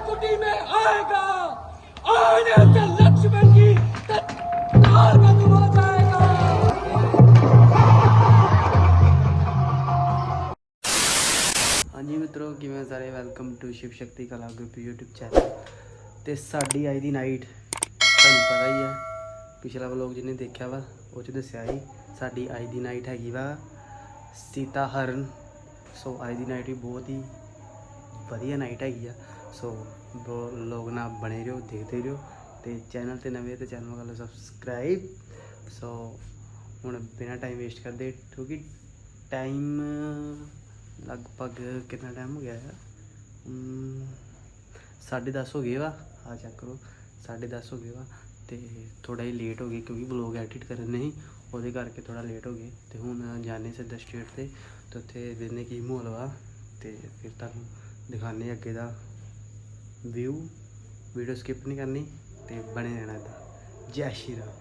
कुटी में आएगा आने से लक्ष्मण की तत्कार खत्म हो जाएगा। हाँ जी मित्रों किवें सारे वेलकम टू शिव शक्ति कला ग्रुप यूट्यूब चैनल। तो साड़ी अज की नाइट तुहानूं पता ही है, पिछला व्लॉग जिन्हें देखा वा वो दस्या ही साड़ी अज की नाइट हैगी वा सीता हरण। सो अज की नाइट भी बहुत ही वधिया नाइट हैगी आ। सो लोग ना बने रहो देखते रहो, तो चैनल ते नवे तो चैनल कर लो सबसक्राइब। सो हुण बिना टाइम वेस्ट करते क्योंकि टाइम लगभग कितना टाइम हो गया है, 10:30 हो गए वा। हाँ चेक करो 10:30 हो गए वा। तो थोड़ा ही लेट हो गए क्योंकि ब्लॉग एडिट करने ही वो करके थोड़ा लेट हो गए। तो हूँ जाने सीधा स्ट्रीट से तो उत्थे देखने की माहौल वा, तो फिर तुहानूं दिखाने अगे का व्यू। वीडियो स्किप नहीं करनी तो बने रहना इधर। जय श्री राम।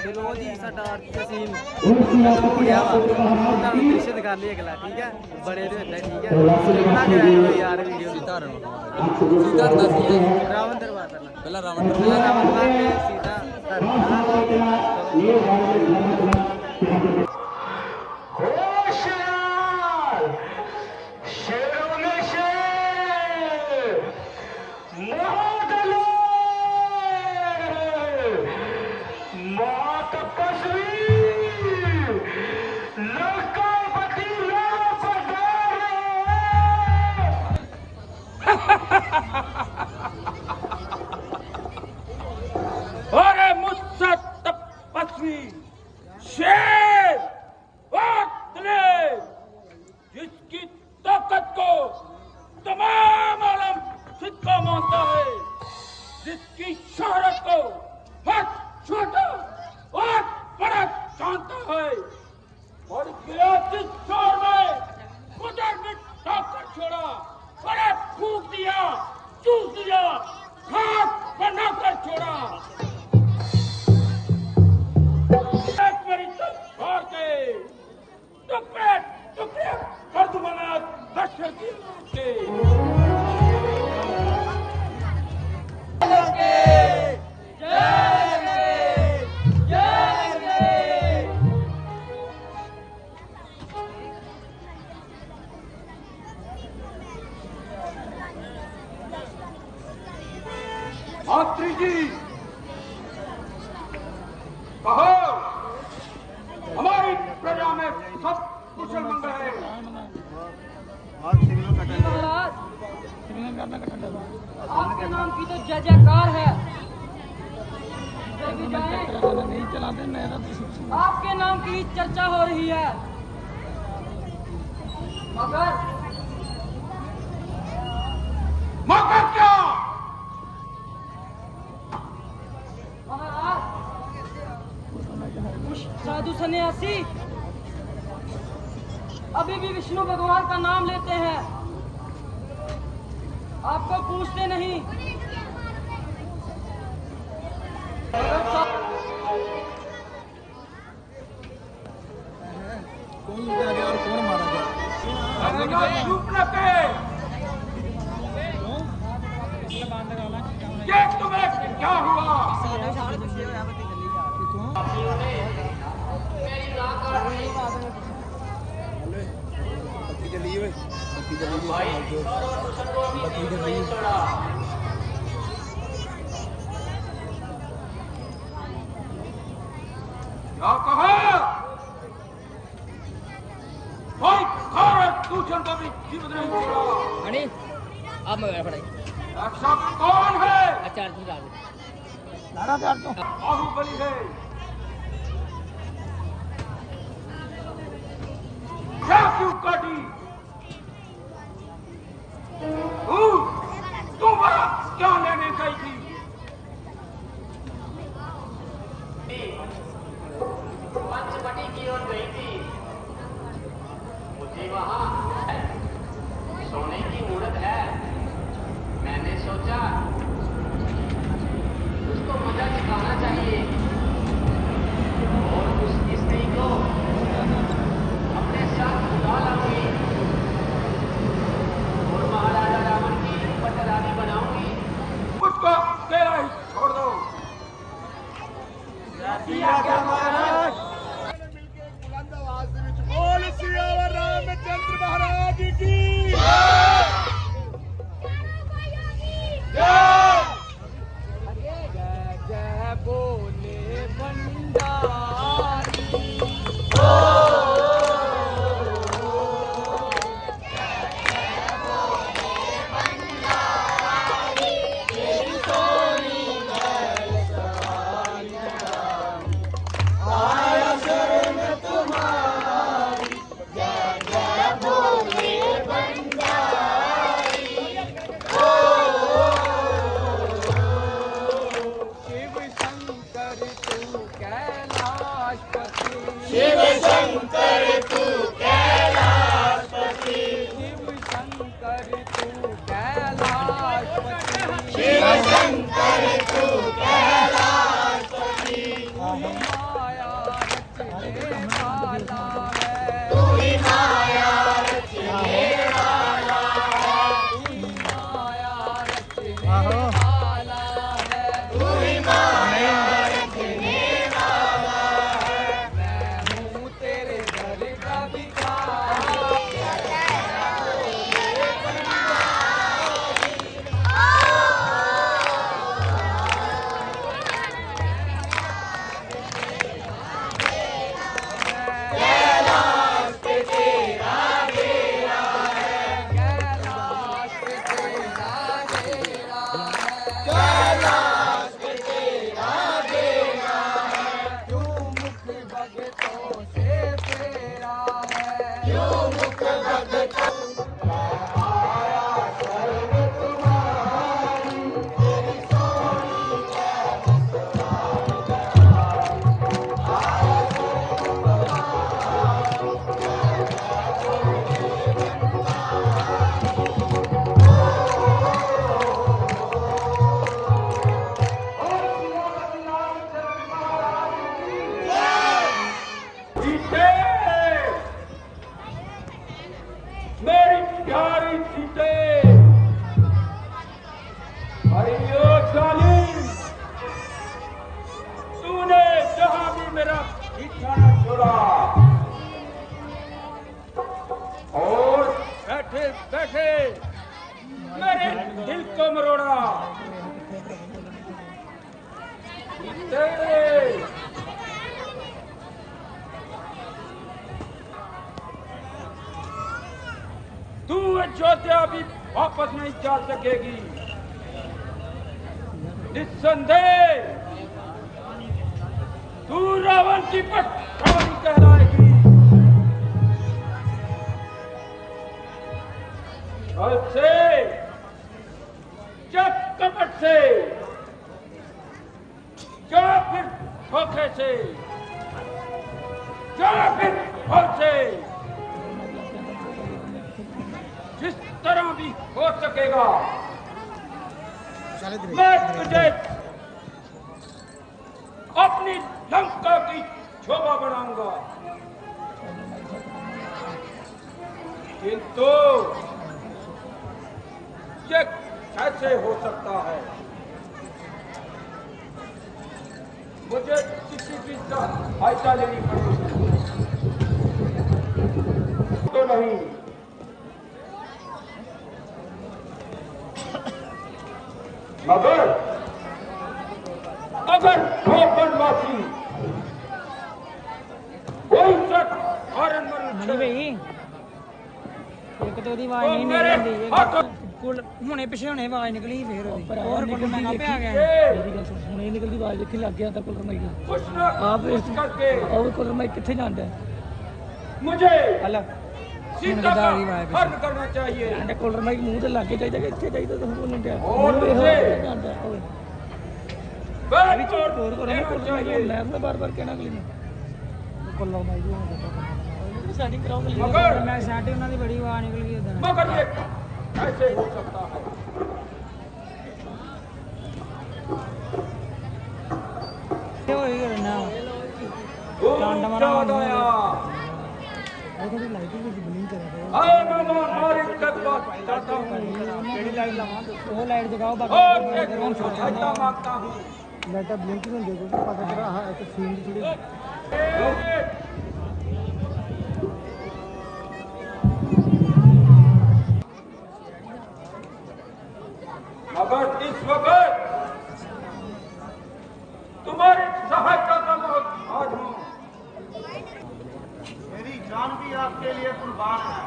चलो जी साडा सीन हो गया वा, दृश्य दिखा लिया अगला। ठीक है बड़े रहता है। ठीक है यार वीडियो रावण दरबार पहला रावण दरबार सीता अरे मुझसे तपस्वी शेर जिसकी ताकत को तमाम आलम सिद्धा मानता है, जिसकी शोहरत को हर छोटा और बड़ा जानता है, और गिलासी शोर में कुदर में ठाकर छोड़ा, अरे फूक दिया, चूस दिया, खाक बनाकर छोड़ा। मंत्री जी कहो, हमारी प्रजा में सब कुशल मंगल है। महाराज, आपके नाम की तो जय जयकार है। आपके नाम की चर्चा हो रही है, मगर क्या? महाराज, कुछ साधु सन्यासी अभी भी विष्णु भगवान का नाम लेते हैं, आपको पूछते नहीं। चुप न के। ये तुम्हें क्या हुआ? क्या कहा? कोई भारत दूषण को भी जीवित नहीं छोड़ा। अनिल, आप मैं पढ़ाई ऐसा कौन है? आचार्य जी डाल बाहुबली है। क्या क्यों काटी? तू वहां क्या लेने गई थी? पंचवटी की ओर गई थी। मुझे वहां सोने की मूर्त है। मैंने सोचा उसको मजा चखाना चाहिए और उस स्त्री को अपने साथ उठा लाऊंगी और महाराजा रावण की पटरानी बनाऊंगी। उसको तेरा ही छोड़ दो। बोल सियावर रामचंद्र महाराज की जय बोले भंडारी। शिव शंकर तू कैलाशपति। शिव शंकर तू कैलाशपति। शिव शंकर तू कैलाशपति। माया रचने वाला है। तू ही माया रचने वाला है। तू ही माया रचने वाला है। तू ही माया रचने वाला है। मैं हूँ तेरे घर का भिखारी। कैलाश पे तेरा डेरा है। कैलाश पे तेरा डेरा है। कैलाश पे तेरा डेरा है। तू मुख भगतों से तेरा है। तू मुख भगतों मैं आया शरण तुम्हारी। तेरी सोनी है मुस्कुराई आया शरण सीते, मेरी प्यारी सीते। अरे यो जालिम, तूने जहां भी मेरा ठिकाना छोड़ा और बैठे बैठे मेरे दिल को मरोड़ा। तेरे तू अयोध्या भी वापस नहीं जा सकेगी। निस्संदेह तू रावण की पटरानी कहलाएगी। और से जब कपट से या फिर धोखे से या फिर भूल से जिस तरह भी हो सकेगा मैं तुझे अपनी लंका की शोभा बनाऊंगा। किंतु ये कैसे हो सकता है? मुझे किसी की सहायता लेनी पड़ेगी। तो नहीं अगर वो वनवासी कोई सच हरण ਮਨੀ ਭਾਈ ਇੱਕ ਤਾਂ ਉਹਦੀ ਆਵਾਜ਼ ਨਹੀਂ ਮੇਰੇ ਨਿਕਲਦੀ ਹੱਥ ਕੁਲ ਹੁਣੇ ਪਿੱਛੇ ਹੁਣੇ ਆਵਾਜ਼ ਨਿਕਲੀ ਫੇਰ ਉਹਦੀ ਹੋਰ ਕੋਲ ਮੈਂ ਆਪੇ ਆ ਗਿਆ ਮੇਰੀ ਗੱਲ ਸੁਣ ਹੁਣੇ ਨਿਕਲਦੀ ਆਵਾਜ਼ ਦੇਖੀ ਲੱਗ ਗਿਆ ਤਾਂ ਕੋਲਰ ਮਾਈ कुछ न ਆਪ कुछ करके ਉਹ ਕੋਲਰ ਮਾਈ ਕਿੱਥੇ ਜਾਂਦਾ मुझे ਹਲਾ सीता का हरण करना चाहिए। ਐਂਡ ਕੋਲਰ ਮਾਈ ਮੂੰਹ ਤੇ ਲੱਗ ਕੇ ਚਾਹੀਦਾ ਕਿ ਇੱਥੇ ਚਾਹੀਦਾ ਤਾਂ ਬੋਲਣ ਡਿਆ ਹੋਰ ਮੂੰਹ ਵੇਖ ਕਿਸੇ? ਜਾਂਦਾ ਹੋਵੇ बैठ ਹੋਰ और ਕਰੋ लेना ਕੋਲਰ ਮਾਈ चाहिए। ਮੈਂ ਬਾਰ-ਬਾਰ ਕਹਿਣਾ ਅਗਲੀ ਨੂੰ ਕੋਲਰ ਮਾਈ ਦੀ ਸੈਟਿੰਗ ਕਰਾਓ ਅਗਲੀ मगर ਮੈਂ ਸਾਡੀ ਉਹਨਾਂ ਦੀ ਬੜੀ ਆਵਾਜ਼ ਨਿਕਲ ਗਈ ਉਦੋਂ मगर ये कैसे हो सकता है? ਤੇ ਹੋਈ ਕਰਨਾ तू डंड मारा याद आया ਉਹ ਥੋੜੀ ਲਾਈਟਿੰਗ ਵਿੱਚ ਬਲਿੰਕ ਕਰਾ आए मामा मारी तक बात चाहता हूँ ਕਿਹੜੀ ਲਾਈਟ ਲਾਵਾਂ ਉਹ ਲਾਈਟ ਜਗਾਓ और ਬਾਕੀ एक सहायता मांगता हूँ। ਲਾਈਟਾਂ ਬਲਿੰਕਿੰਗ ਹੁੰਦੀ ਕੋਈ ਪਤਾ ਕਰਾ ਹਾਂ ਇੱਕ ਸੀਨ ਦੀ ਥੋੜੀ मगर इस वक्त तुम्हारी सहायता का मोहताज हूँ। मेरी जान भी आपके लिए कुर्बान है।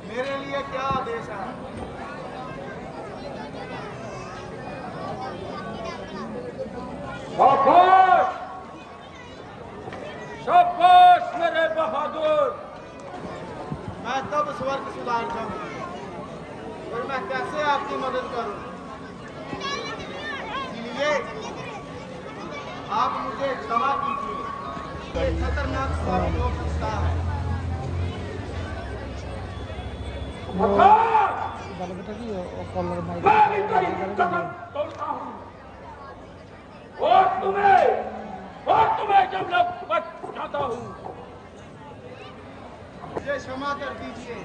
मेरे लिए क्या आदेश है? शाबाश शाबाश मेरे बहादुर। मैं तब स्वर्ग सुधार जाऊं और मैं कैसे आपकी मदद करूं? इसलिए आप मुझे क्षमा कीजिए। ये खतरनाक साबित हो सकता है। हथियार ਗੱਲ ਬਤਾ ਕੀ ਉਹ ਕੋਲਰ ਮਾਈ मैं भी तेरी कसम तोड़ता हूँ और तुम्हें जब लग बच जाता हूँ। मुझे क्षमा कर दीजिए।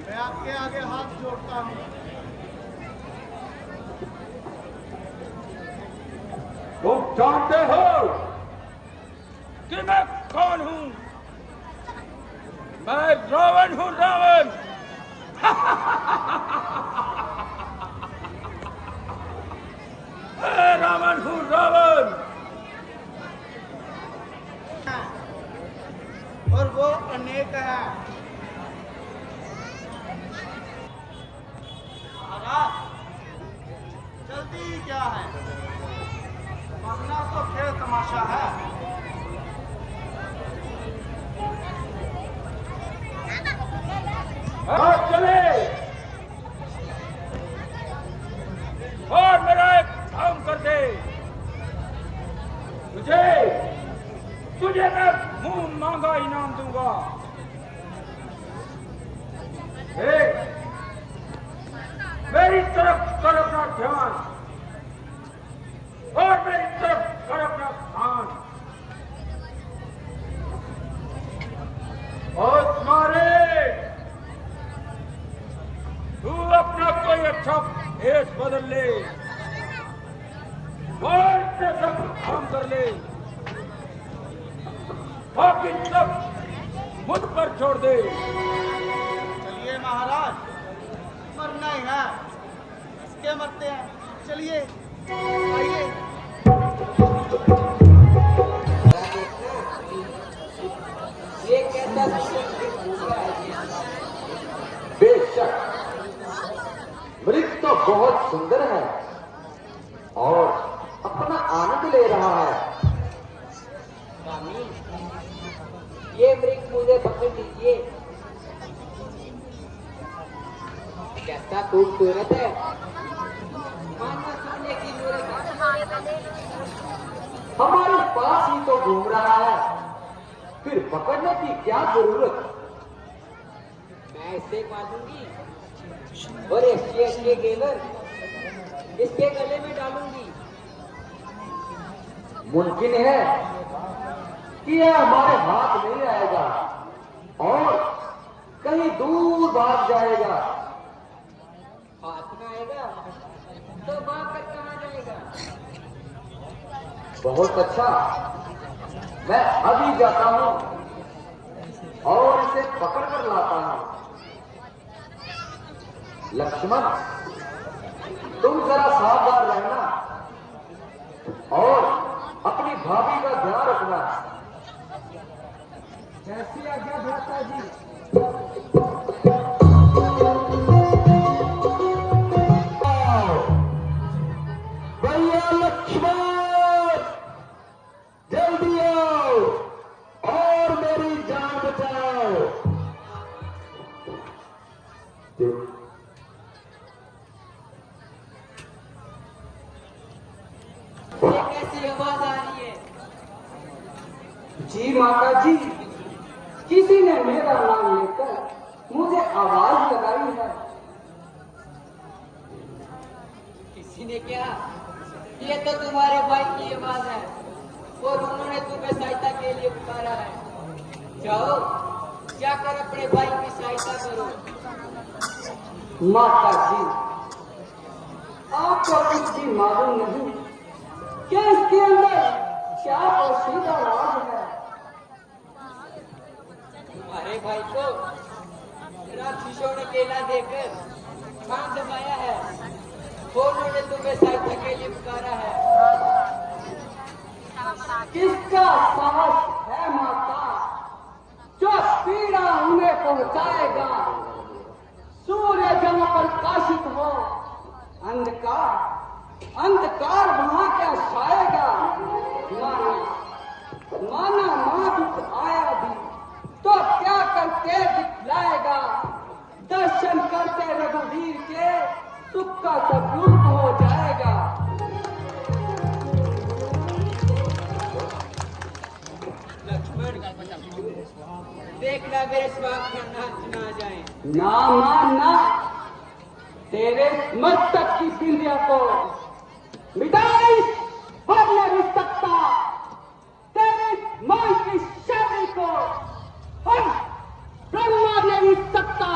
मैं आपके आगे हाथ जोड़ता हूँ। तुम जानते हो कि मैं कौन हूँ? मैं रावण हूँ, रावण। मैं रावण हूँ, रावण। और वो अनेक है। महाराज, जल्दी क्या है? मरना तो खेल तमाशा है। आज चले और मेरा एक काम कर दे। तुझे मैं मुंह मांगा इनाम दूंगा। मेरी तरफ कर अपना ध्यान और मेरी तरफ कर अपना ध्यान। और तुम्हारे तू अपना कोई अच्छा भेष बदल ले और इससे सब काम कर ले। बाकी सब मुझ पर छोड़ दे। चलिए महाराज, मरना ही है, इसके मरते हैं। चलिए आइए। बहुत सुंदर है और अपना आनंद ले रहा है। स्वामी, ये वृक्ष मुझे पकड़ लीजिए। कैसा खूबसूरत है, मानो सोने की मूरत है। हमारे पास ही तो घूम रहा है, फिर पकड़ने की क्या जरूरत। मैं इसे मारूंगी और ये गेवर इसके गले में डालूंगी। मुमकिन है कि यह हमारे हाथ नहीं आएगा और कहीं दूर भाग जाएगा। हाथ में आएगा तो भाग कर कहाँ जाएगा? बहुत अच्छा, मैं अभी जाता हूं और इसे पकड़ कर लाता हूं। लक्ष्मण, तुम जरा सावधान रहना और अपनी भाभी का ध्यान रखना। जैसी आज्ञा भ्राता जी। भैया लक्ष्मण, जल्दी आओ और मेरी जान बचाओ। ये कैसी आवाज आ रही है? जी माता जी, किसी ने मेरा नाम लेकर मुझे आवाज लगाई है। किसी ने क्या? ये तो तुम्हारे भाई की आवाज है और उन्होंने तुम्हें सहायता के लिए पुकारा है। जाओ, जाकर अपने भाई की सहायता करो। माता जी, आपको कुछ भी मालूम नहीं कि इसके अंदर क्या पोशीदा राज है। तुम्हारे भाई को राक्षसों ने केला देकर कान दबाया है, उन्होंने तुम्हें सहायता के लिए पुकारा है। किसका साहस है माता जो पीड़ा उन्हें पहुंचाएगा? सूर्य जहां प्रकाशित हो, अंधकार वहां क्या छाएगा? माना मां दुख आया भी तो क्या करके दिखलाएगा? दर्शन करते रघुवीर के सुख का स्वरूप हो जाएगा। लक्ष्मण, देखना मेरे स्वाग में नाच ना जाए। ना मानना, तेरे मस्तक की बिंदिया को मिटाई और नहीं सकता। तेरे मान की शैली को हम ब्रह्मा नहीं सकता।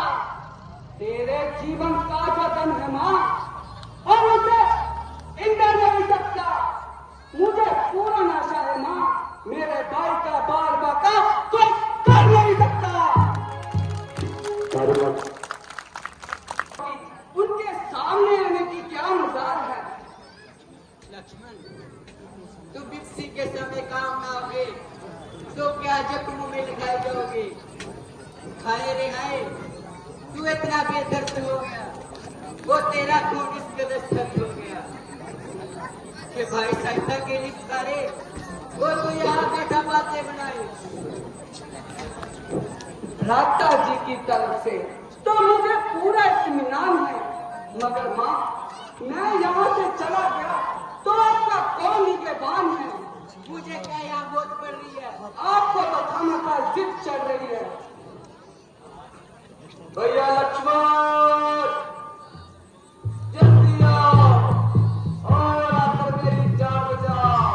तेरे जीवन का जो धन है मां, और उसे इंद्र नहीं सकता। मुझे पूर्ण आशा है मां, मेरे भाई का बाल बाका कोई कर नहीं सकता। उनके सामने आने की क्या मजाल है? लक्ष्मण, तुम विपसी के समय काम ना आओगे तो क्या जख्मों में लगाए जाओगे? खाए रे हाय, तू इतना बेदर्द हो गया, वो तेरा खून इस कदर सख्त हो गया कि भाई सहायता के लिए पुकारे, वो तो यहाँ बैठा बातें बनाए। भ्राता जी की तरफ से तो मुझे पूरा इत्मीनान है, मगर माँ, मैं यहाँ से चला गया तो आपका कौन निगहबान है? मुझे क्या यहाँ बहुत पड़ रही है? आपको तो खामखा जिद चढ़ रही है। भैया लक्ष्मण, जल्दी आओ और आकर मेरी जान बचाओ।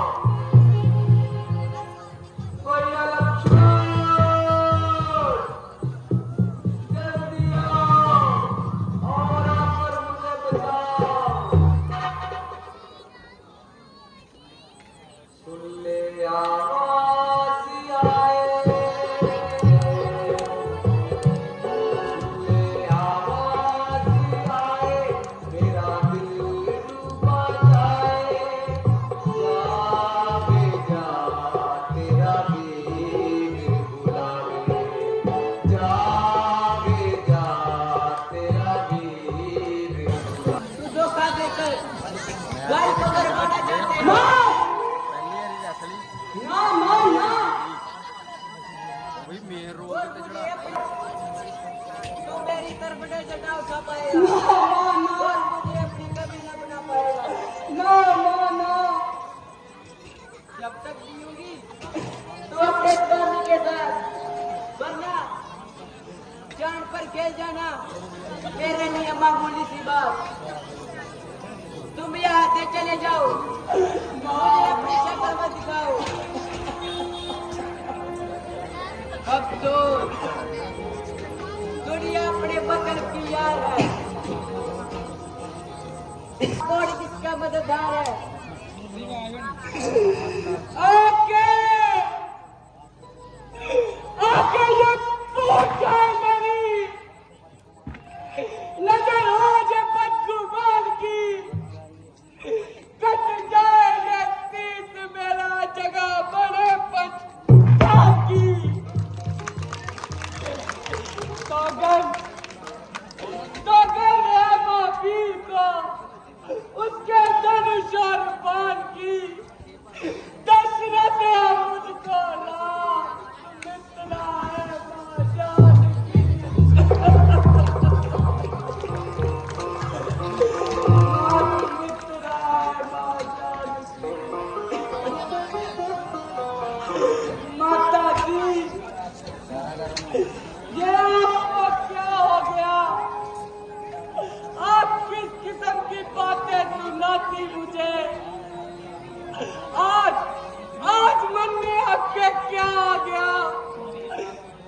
भैया लक्ष्मण, जल्दी आओ और आकर मुझे बचाओ। सुन ले आवाज आए, आवाज भाई को बरबाना चाहते हो ना ना ना तू मेरी तरफ से जटा उठा पाएगा और मुझे अपनी कभी ना बना पाएगा ना ना ना जब तक जीऊंगी तो अपने स्वामी के साथ वरना जान पर खेल जाना मेरे लिए मामूली सी बात तुम यहाँ से चले जाओ मुझे अपनी शक्ल मत दिखाओ अफसोस दुनिया अपने बदल की यार है और किसका मददगार है ओके ओके ये पूछ है मेरी नजर आज बदगुमान की कट जाए सीत मेरा जगह बड़े पछतान की सौगन है माफी को उसके धनुष और बाण की दशरथ है मुझको लाभ मितना है बाजार की मितना है बाजार की माता जी ये आपको क्या हो गया आप किस किस्म की बातें सुनाती मुझे आज मन में आपके क्या आ गया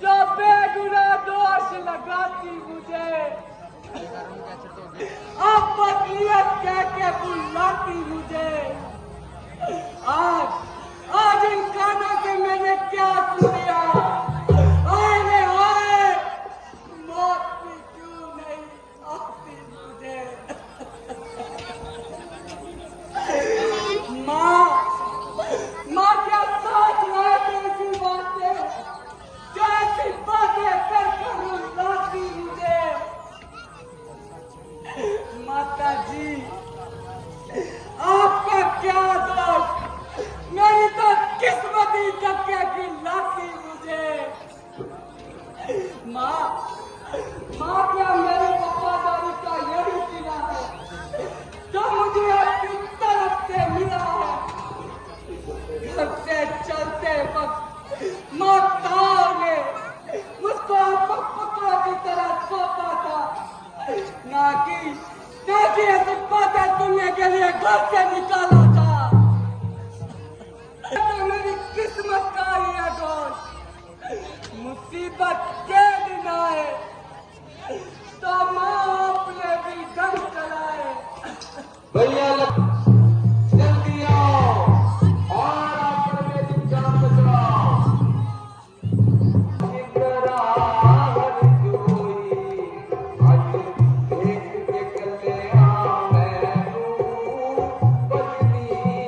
जो बेगुनाह दोष लगाती मुझे आप बदलियत कह के बुलाती मुझे आज इन कानों से मैंने क्या सुन लिया आए रे आए मौत भी क्यों नहीं आती मुझे माँ क्या सोच रहे थे ऐसी बातें कैसी बातें कर रुलाती मुझे माता जी आपका क्या दोष मेरी तो किस्मत ही धक्के की लाती मुझे माँ क्या मेरी वफादारी का यही सिला है जो मुझे आपकी तरफ से मिला है घर से चलते वक्त माता ने मुझको आपको पुत्रों की तरह सौंपा था ना कि ऐसी बातें सुनने के लिए घर से निकाला था तो मेरी किस्मत का ही है दोस्त मुसीबत के दिन आए तो माँ अपने भी ढंग चलाए भैया जल्दी आओ और आप मेरी जान बचाओ निकरा हर जोई आज देख के कल्या मैं बदली हुई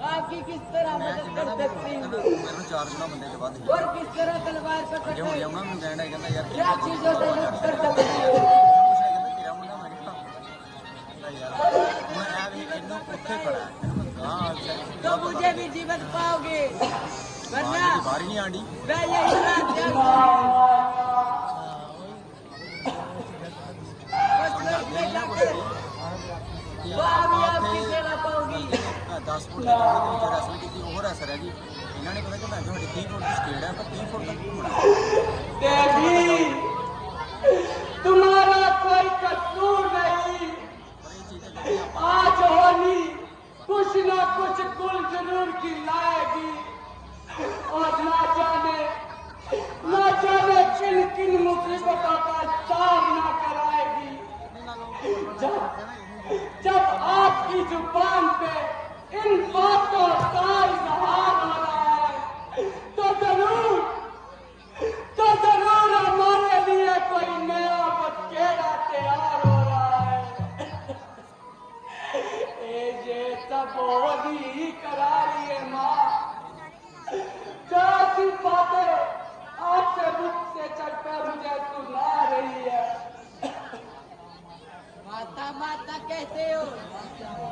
आपकी किस तरह मदद कर सकती हूँ और किस तरह तलवार पकड़ क्या चीजों से युद्ध कर सकती हूँ तो मुझे भी जीवन पाओगे वरना मैं यही रात आपकी सेवा पाओगी 10 फुट रैसल की और रैसर है जी इन्होंने पता कि मैं 30 फुट की स्पीड है पर 30 फुट तक घूमना देवी तुम्हारा कोई कसूर नहीं आज होली जब आपकी जुबान पे इन बातों का इजहार हो रहा है तो जरूर हमारे लिए कोई नया बखेड़ा तैयार हो रहा है। ये सब होली करा रही है माँ, जो बातें आपसे मुख से चढ़कर मुझे सुना रही है। माता माता कहते हो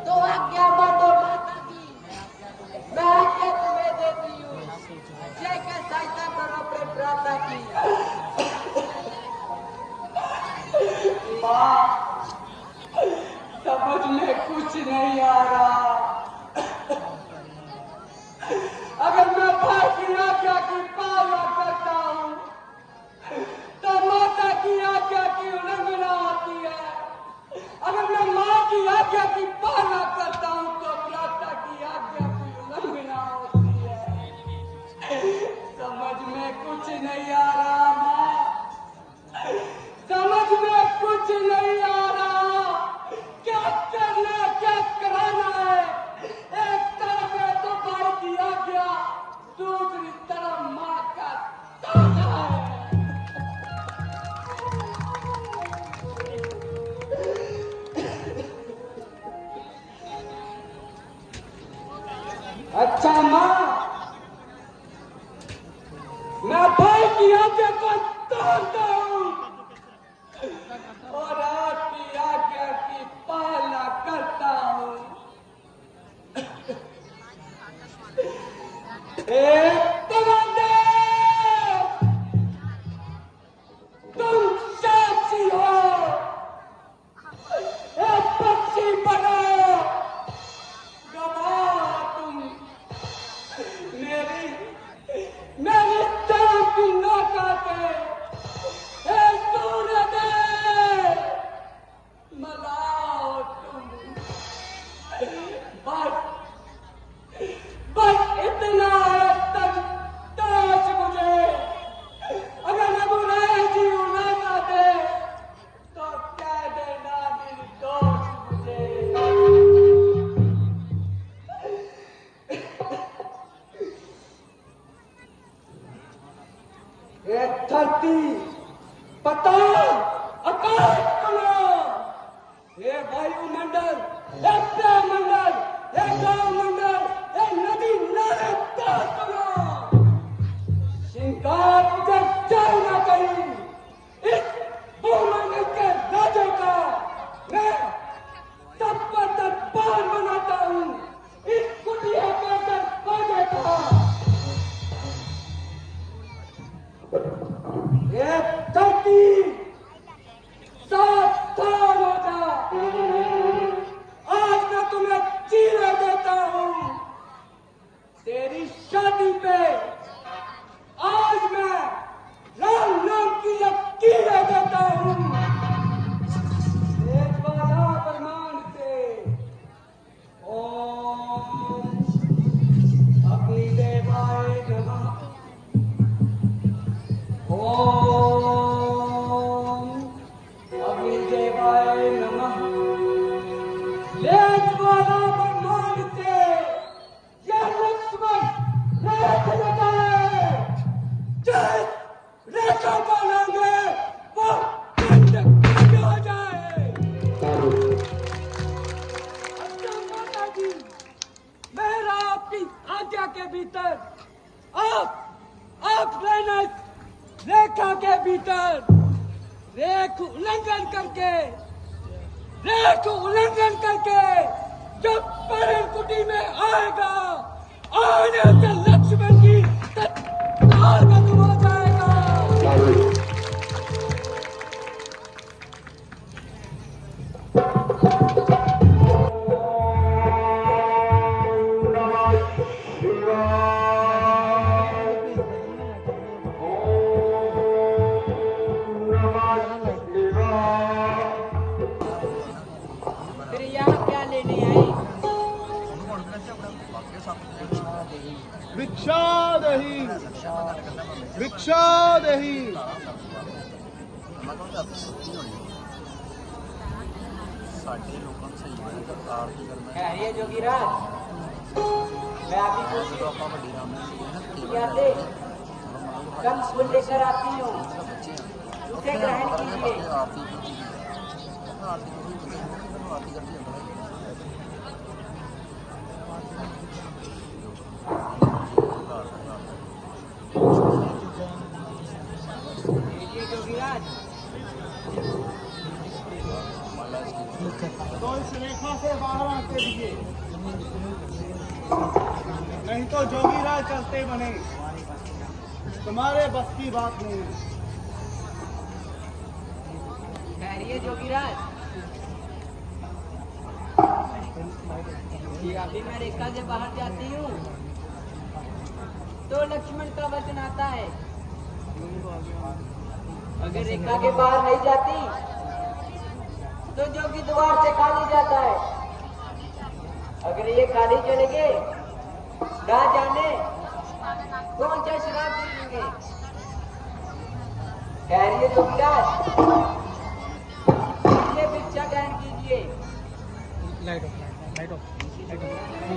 तो आज्ञा मानो माता की, मैं आज्ञा तुम्हें देती हूँ। जय का सहायता करो अपने प्रार्थना की। माँ समझ में कुछ नहीं आ रहा। अगर मैं भाई की आज्ञा की पालना करता हूँ तो माता की आज्ञा की उल्लंघना होती है। अगर मैं माँ की आज्ञा की पालना करता हूँ तो माता की आज्ञा की उल्लंघना होती है। समझ में कुछ नहीं आ रहा माँ, समझ में कुछ नहीं आ रहा। क्या करना क्या कराना है। एक तरफ है तो भाई की आज्ञा, दूसरी तरफ माँ का ताना है। अच्छा माँ, मैं भाई की आज्ञा को तोड़ता हूँ और आपकी आज्ञा की पालना करता हूँ। तुम साक्षी हो, एक पक्षी बनो, गवाह तुम मेरी जान की नौका पे। सूर्य दे मलाओ तुम, बस इतना है ताज मुझे। अगर रघुराय जी उड़ाना दे तो कह देना निर्दोष मुझे। ये धरती पता आकाश सुनो, ये वायुमंडल, ये प्रेमंडल, ये गौ मंडल, ये नदी नाले का सुनो। श्रृंगार उधर जाए ना कहीं। इस भूमंडल के राजा का मैं सब पर दरबार बनाता हूँ। इस कुटिया के दरवाजे का ये धरती सावधान हो जा। आज मैं तुम्हें चीरे देता हूँ। तेरी शादी पे आज मैं राम नाम की लकीरें देता हूँ। वाला प्रमाण से ओम अग्निदेवाय नमः, ओम अग्निदेवाय नमः। लेख वाला ब्रह्मांड से यह लक्ष्मण लेख देता है। जिस रेखा बनाएंगे वो पिंड हो जाए। अच्छा माता जी, मेरा आपकी आज्ञा के भीतर आप रहना। रेखा के भीतर रेख उल्लंघन करके जब परण कुटी में आएगा, आने से लक्ष्मण की तत्काल खत्म हो जाएगा। फिर यहाँ क्या लेने आई? भिक्षा दही। ਸਾਡੇ ਲੋਕਾਂ ਨੂੰ ਸਹੀ ਹੈ ਕਰਤਾਰ ਦੀ ਗੱਲ ਮੈਂ खैरियत जोगीराज मैं आपकी ਜਦੋਂ कुछ ਆਪਾਂ ਵੱਡੀ ਰਾਮ ਨੇ ਸੀਗੇ ਨਾ यहाँ से कम फूल लेकर आती हूँ ਬੱਚੇ ਆ उसे ग्रहण कीजिए ਆਰਤੀ ਕੀਤੀ ਆਰਤੀ ਕੀਤੀ ਆਰਤੀ ਕਰਦੀ ਹੁੰਦਾ लीजिए जोगीराज तो इस रेखा से बाहर आके दिए, नहीं तो जोगीराज चलते बने, तुम्हारे बस की बात नहीं। खैरियत जोगीराज कि अभी मैं रेखा से बाहर जाती हूँ तो लक्ष्मण का वचन आता है, अगर रेखा के बाहर नहीं जाती तो जोगी द्वार से खाली जाता है, अगर ये खाली चले गए ना जाने कौन सा शराब पीएंगे। खैरियत जोगीराज ये भिक्षा ग्रहण कीजिए। Light of light of light of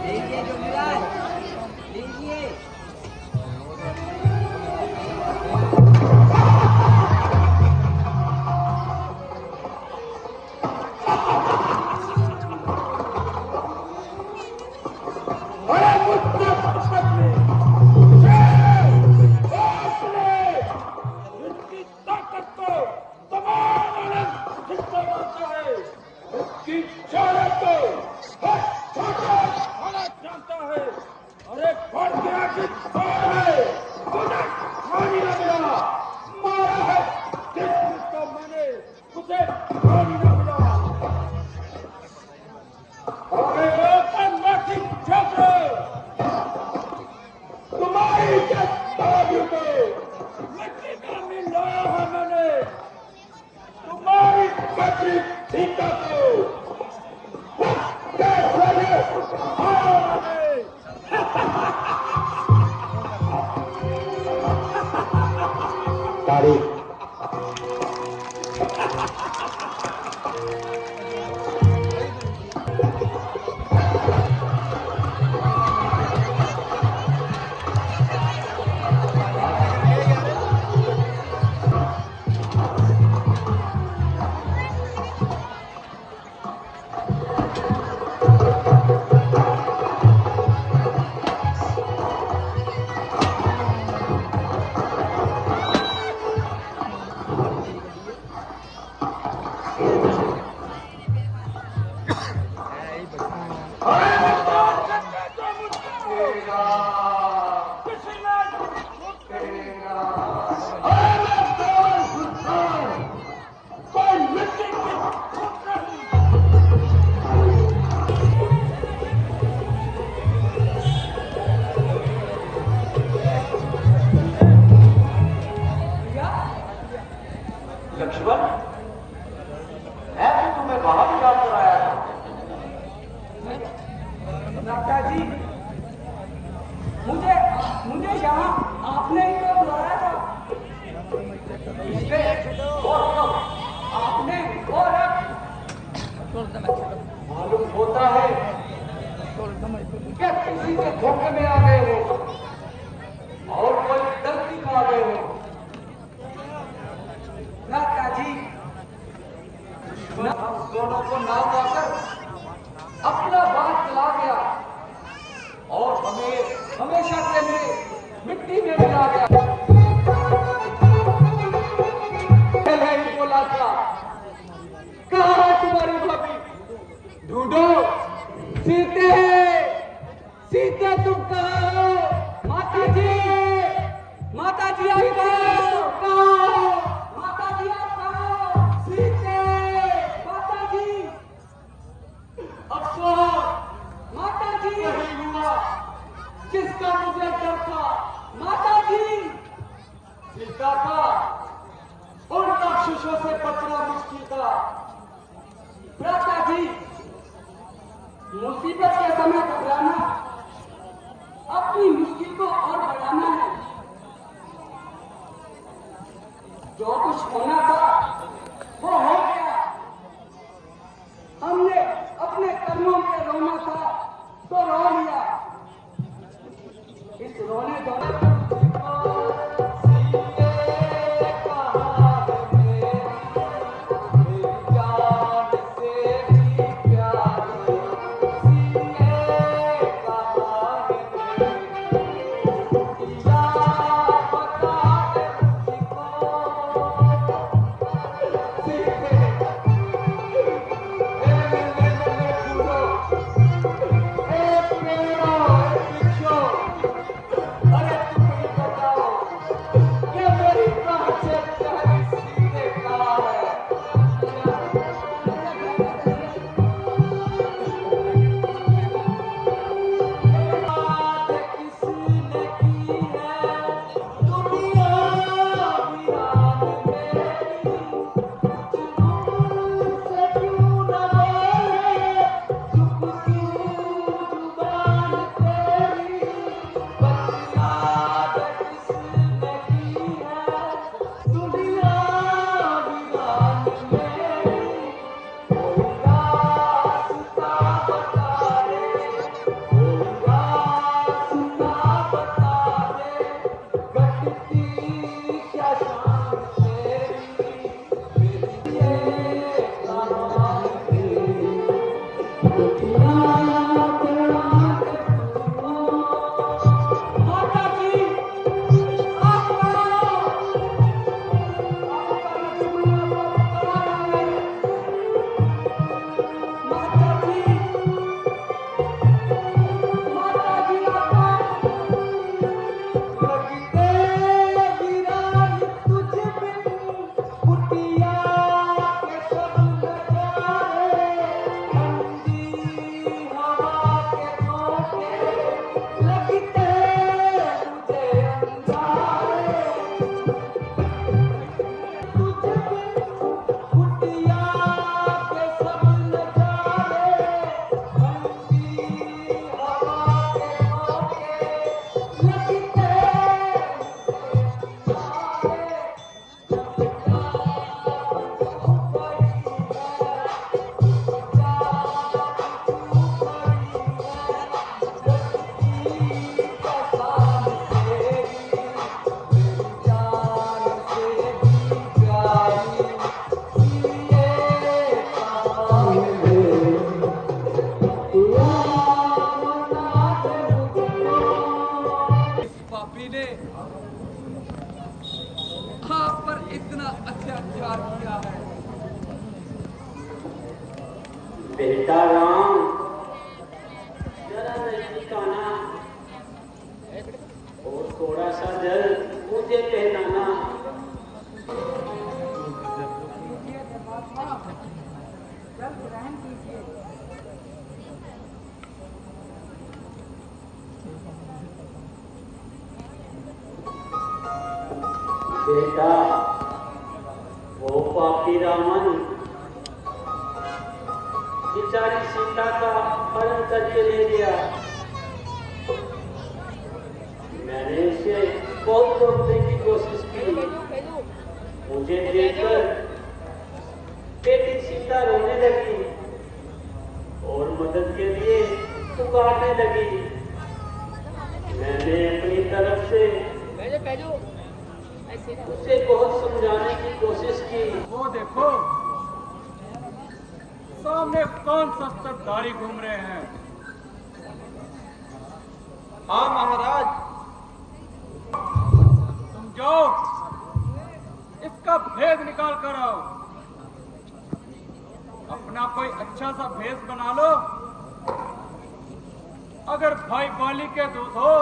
लीजिए जोगीराज लीजिए। अरे मुझसे पकड़ने इसकी ताकत को तमाम आनंद जितना मानता है, इसकी शौर्य को हर छोटा बड़ा जानता है। अरे बढ़ गया कि मुझे खानी न मिला, मारा है जिसको मैंने उसे खानी न मिला। अरे ओपन मार्चिंग छात्र तुम्हारी जज्बातों को मिट्टी में मिलाया है मैंने, तुम्हारी बकरी सीता को कैसे खाया मैंने। तारीख अरे मुझको सच्चा तो मुझको किसी ने अरे मैं कौन सुल्तान कोई मिट्टी की फूट नहीं। लक्ष्मण, मैं तो तुम्हें बाहर जाकर आया था। नाथा जी मुझे मुझे यहाँ आपने ही तो बुलाया था। आपने और मालूम होता है क्या किसी के धोखे में आ गए हो और कोई गलती खा गए हो। नाथा जी हम दोनों को नाव पाकर अपना बात चला गया और हमें हमेशा के लिए मिट्टी में मिला गया। पहले ही बोला था, कहाँ है तुम्हारी भाभी? ढूंढो सीते, सीते तुम कहाँ हो? माता जी आई गए। माता जी आप कहाँ हो? सीते, माता जी अफसोस माता जी नहीं हुआ जिसका मुझे डर था। माता जी सीता था, उन राक्षसों से बचना मुश्किल था। माता जी मुसीबत के समय घबराना अपनी मुश्किल को और बढ़ाना है। जो कुछ होना था वो हो गया। हमने आंसुओं में रोना था तो रो लिया। इस रोने दौरान आप पर इतना अत्याचार किया है। बेटा राम, जरा नजदीक आना और थोड़ा सा जल मुझे पहनाना। बेटा, वो पापी रावण बेचारी सीता का हरण करके ले गया। मैंने उसे बहुत रोकने की कोशिश की। मुझे देखकर बेटी सीता रोने लगी और मदद के लिए पुकारने लगी। मैंने अपनी तरफ से उसे बहुत समझाने की कोशिश की। वो देखो सामने कौन शस्त्रधारी घूम रहे हैं। हाँ महाराज, तुम जाओ इसका भेद निकाल कर आओ। अपना कोई अच्छा सा भेष बना लो। अगर भाई बाली के दूध हो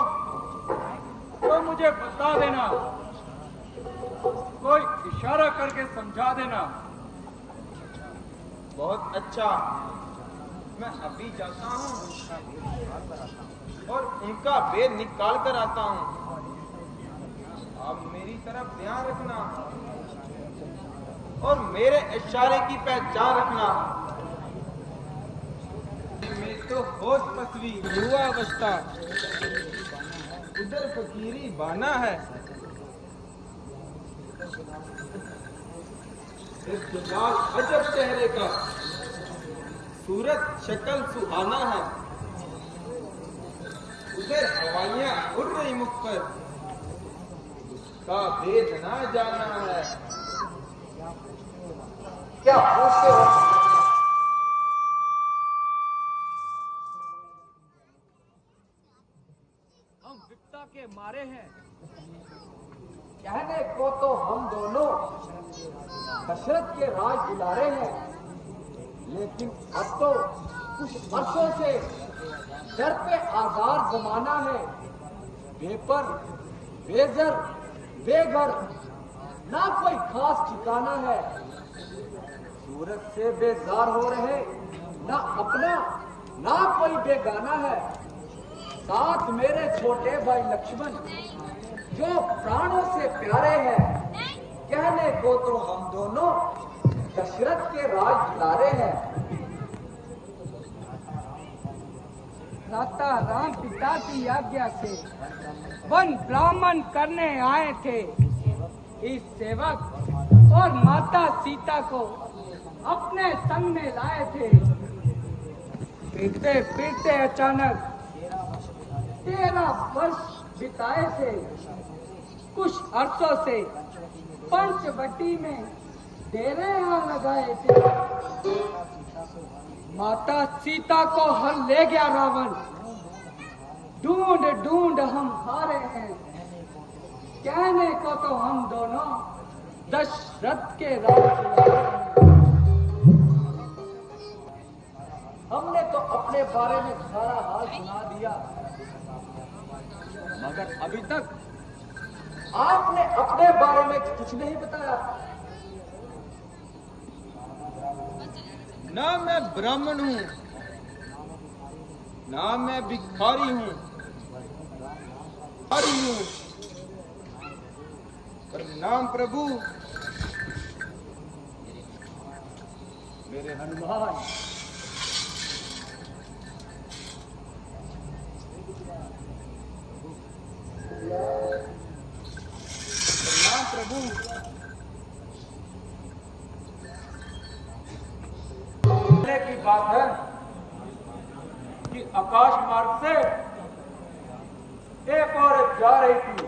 तो मुझे बता देना, कोई इशारा करके समझा देना। बहुत अच्छा, मैं अभी जाता हूँ और उनका भेद निकाल कर आता हूँ। आप मेरी तरफ ध्यान रखना और मेरे इशारे की पहचान रखना। मैं तो होश पसवी युवा अवस्था, उधर फकीरी बाना है। इस जलाल अजब चेहरे का सूरत शक्ल सुहाना है, उधर हवाइयां उड़ रही मुख पर, उसका भेद ना जाना है। क्या पूछते हो? हम विपदा के मारे हैं। कहने को तो हम दोनों दशरथ के राज दुलारे हैं, लेकिन अब तो कुछ अरसों से डर पे आजार जमाना है। बेपर, बेजर, बेघर, ना कोई खास ठिकाना है। सूरत से बेजार हो रहे, ना अपना ना कोई बेगाना है। साथ मेरे छोटे भाई लक्ष्मण जो प्राणों से प्यारे हैं। कहने को तो हम दोनों दशरथ के राज दुलारे हैं। भ्राता राम पिता की आज्ञा से वन ब्राह्मण करने आए थे। इस सेवक और माता सीता को अपने संग में लाए थे। फिरते फिरते अचानक 13 वर्ष बिताए थे। कुछ अरसों से पंचवटी में डेरे यहाँ लगाए थे। माता सीता को हर ले गया रावण। ढूंढ ढूंढ हम हारे हैं। कहने को तो हम दोनों दशरथ के राज। हमने तो अपने बारे में सारा हाल सुना दिया, मगर अभी तक आपने अपने बारे में कुछ नहीं बताया। ना मैं ब्राह्मण हूँ, ना मैं भिखारी हूँ, हरी हूँ, पर नाम प्रभु मेरे हनुमान, नाम प्रभु की बात है कि आकाश मार्ग से एक औरत जा रही थी।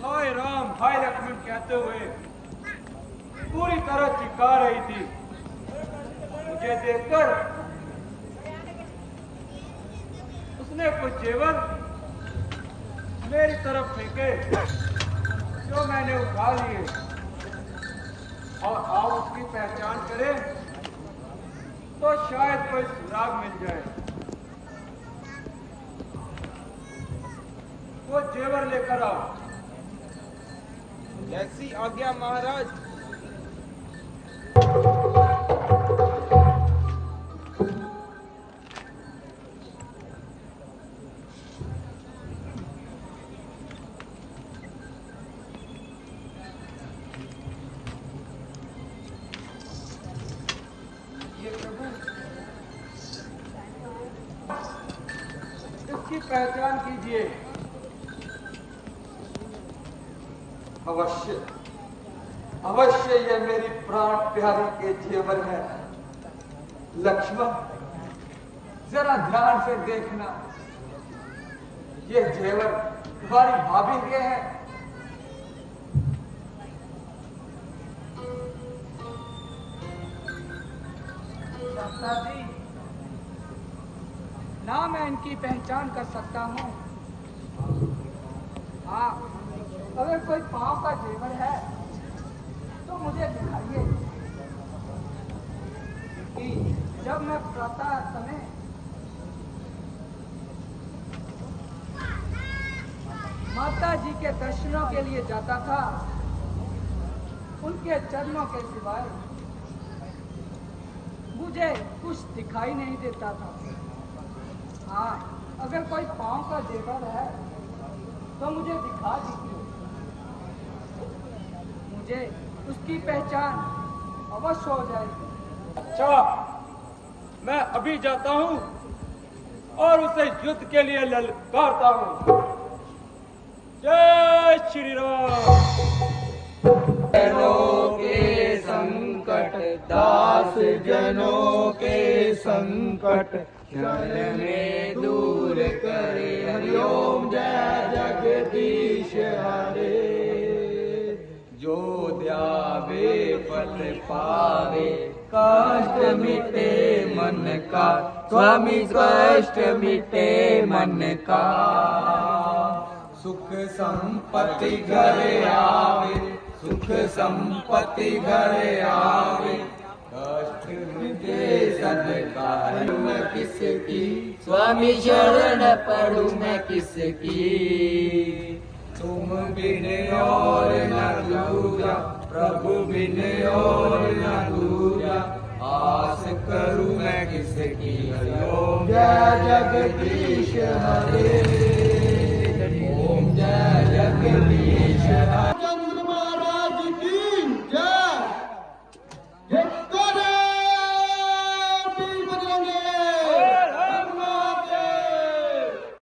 हाय राम हाय लक्ष्मण कहते हुए पूरी तरह चिल्ला रही थी। मुझे देखकर उसने कुछ जेवर मेरी तरफ फेंके जो मैंने उठा लिए और आप उसकी पहचान करें तो शायद कोई सुराग मिल जाए। वो जेवर लेकर आओ। जैसी आज्ञा महाराज। इसकी पहचान कीजिए। अवश्य अवश्य ये मेरी प्राण प्यारी के जेवर है। लक्ष्मण जरा ध्यान से देखना, ये जेवर तुम्हारी भाभी के हैं। शास्त्रा जी, ना मैं इनकी पहचान कर सकता हूँ। हाँ, अगर कोई पांव का जेवर है तो मुझे दिखाइए कि जब मैं प्रातः समय माता जी के दर्शनों के लिए जाता था, उनके चरणों के सिवाय मुझे कुछ दिखाई नहीं देता था। हाँ, अगर कोई पांव का जेवर है तो मुझे दिखा दीजिए, मुझे उसकी पहचान अवश्य हो जाएगी। अच्छा, मैं अभी जाता हूँ और उसे युद्ध के लिए ललकारता हूँ। जय श्री राम। के संकट दास जनों के संकट क्षण में दूर करे। हरिओम जय जगदीश हरे। जो ध्यावे फल पावे कष्ट मिटे मन का। स्वामी कष्ट मिटे मन का। सुख संपत्ति घर आवे। सुख संपत्ति घर आवे। कष्ट मिटे सदकार मैं किसकी। स्वामी शरण पढ़ूं मैं किसकी। तुम बिन और न दूजा। प्रभु बिन और न दूजा। आस करूं मैं किसकी। हरिओम जय जगदीश हरे।